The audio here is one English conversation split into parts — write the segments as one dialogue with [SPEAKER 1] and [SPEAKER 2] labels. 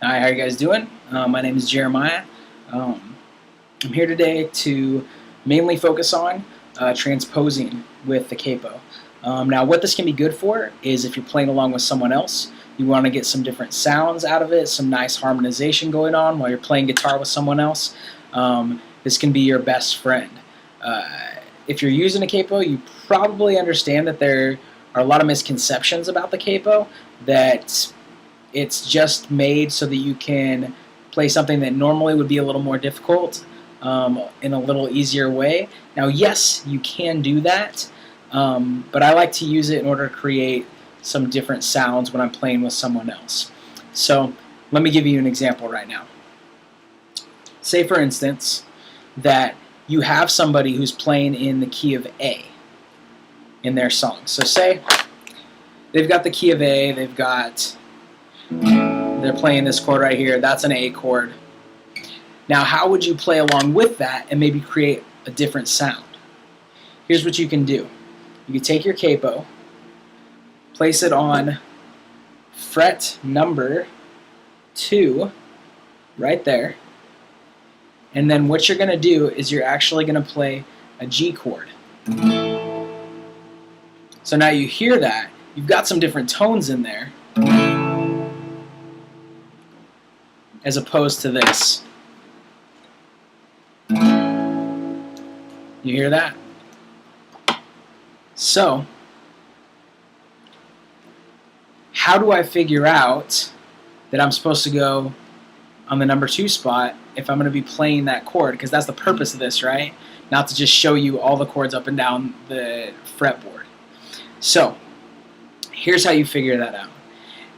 [SPEAKER 1] Hi, how are you guys doing? My name is Jeremiah. I'm here today to mainly focus on transposing with the capo. Now, what this can be good for is if you're playing along with someone else, you want to get some different sounds out of it, some nice harmonization going on while you're playing guitar with someone else. This can be your best friend. If you're using a capo, you probably understand that there are a lot of misconceptions about the capo, that it's just made so that you can play something that normally would be a little more difficult in a little easier way. Now, yes, you can do that, but I like to use it in order to create some different sounds when I'm playing with someone else. So let me give you an example right now. Say, for instance, that you have somebody who's playing in the key of A in their song. So say they've got the key of A, they're playing this chord right here, that's an A chord. Now, how would you play along with that and maybe create a different sound? Here's what you can do. You can take your capo, place it on fret number 2, right there, and then what you're going to do is you're actually going to play a G chord. So now you hear that, you've got some different tones in there, as opposed to this. You hear that? So, how do I figure out that I'm supposed to go on the number 2 spot if I'm going to be playing that chord? Because that's the purpose of this, right? Not to just show you all the chords up and down the fretboard. So, here's how you figure that out.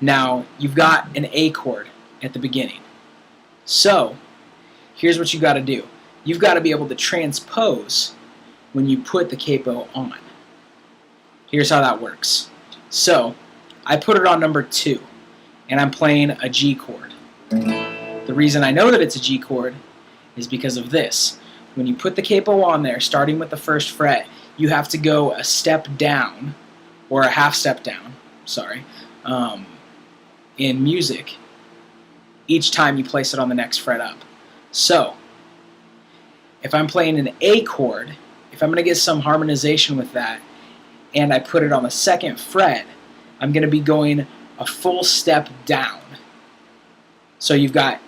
[SPEAKER 1] Now, you've got an A chord at the beginning. So, here's what you got to do. You've got to be able to transpose when you put the capo on. Here's how that works. So, I put it on number 2, and I'm playing a G chord. The reason I know that it's a G chord is because of this. When you put the capo on there, starting with the 1st fret, you have to go a step down, or a half step down, sorry, in music, each time you place it on the next fret up. So, if I'm playing an A chord, if I'm going to get some harmonization with that, and I put it on the 2nd fret, I'm going to be going a full step down. So you've got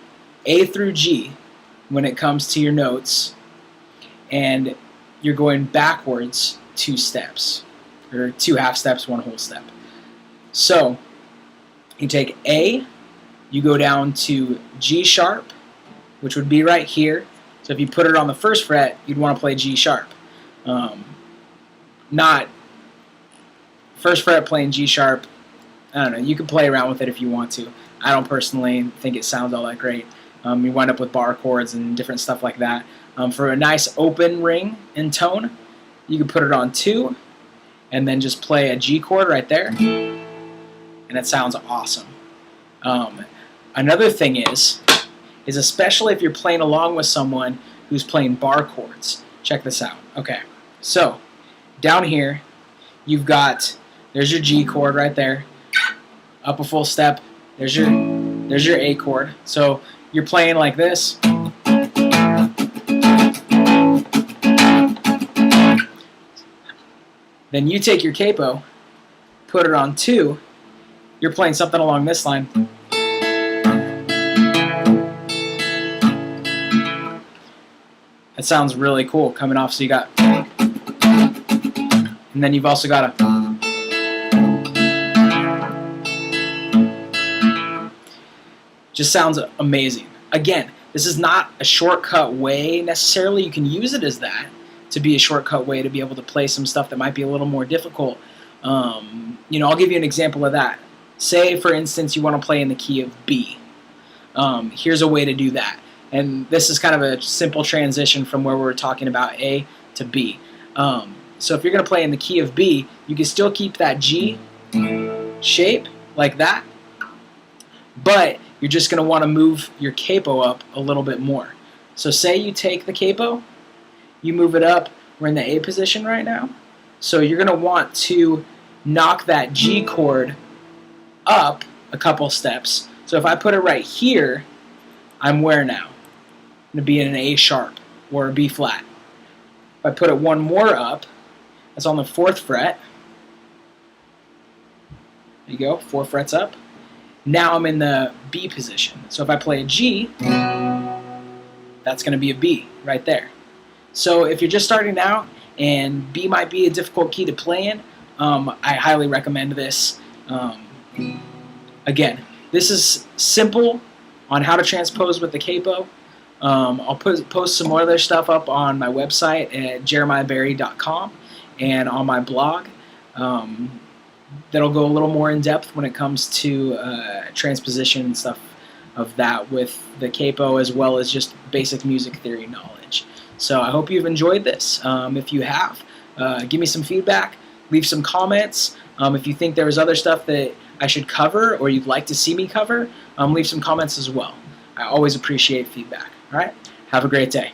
[SPEAKER 1] A through G when it comes to your notes, and you're going backwards 2 steps, or 2 half steps, 1 whole step. So you take A, you go down to G sharp, which would be right here. So if you put it on the 1st fret, you'd want to play G sharp. Not 1st fret playing G sharp. I don't know, you can play around with it if you want to. I don't personally think it sounds all that great. You wind up with bar chords and different stuff like that. For a nice open ring and tone, you can put it on 2 and then just play a G chord right there, and it sounds awesome. Another thing is especially if you're playing along with someone who's playing bar chords. Check this out. Okay, so down here you've got, there's your G chord right there, up a full step, there's your A chord. So you're playing like this. Then you take your capo, put it on 2, you're playing something along this line. That sounds really cool coming off. So you got, and then you've also got a, just sounds amazing. Again, this is not a shortcut way necessarily. You can use it as that, to be a shortcut way to be able to play some stuff that might be a little more difficult. I'll give you an example of that. Say, for instance, you want to play in the key of B. Here's a way to do that. And this is kind of a simple transition from where we were talking about A to B. So if you're going to play in the key of B, you can still keep that G shape like that, but you're just going to want to move your capo up a little bit more. So say you take the capo, you move it up, we're in the A position right now, so you're going to want to knock that G chord up a couple steps So if I put it right here, I'm where now? I'm going to be in an A sharp or a B flat. If I put it one more up, that's on the 4th fret. There you go, 4 frets up. Now I'm in the B position. So if I play a G, that's going to be a B right there. So if you're just starting out and B might be a difficult key to play in, I highly recommend this. Again, this is simple on how to transpose with the capo. I'll post some more other stuff up on my website at jeremiahberry.com and on my blog. That'll go a little more in depth when it comes to transposition and stuff of that with the capo, as well as just basic music theory knowledge. So I hope you've enjoyed this. If you have, give me some feedback, leave some comments. If you think there was other stuff that I should cover or you'd like to see me cover, leave some comments as well. I always appreciate feedback. All right? Have a great day.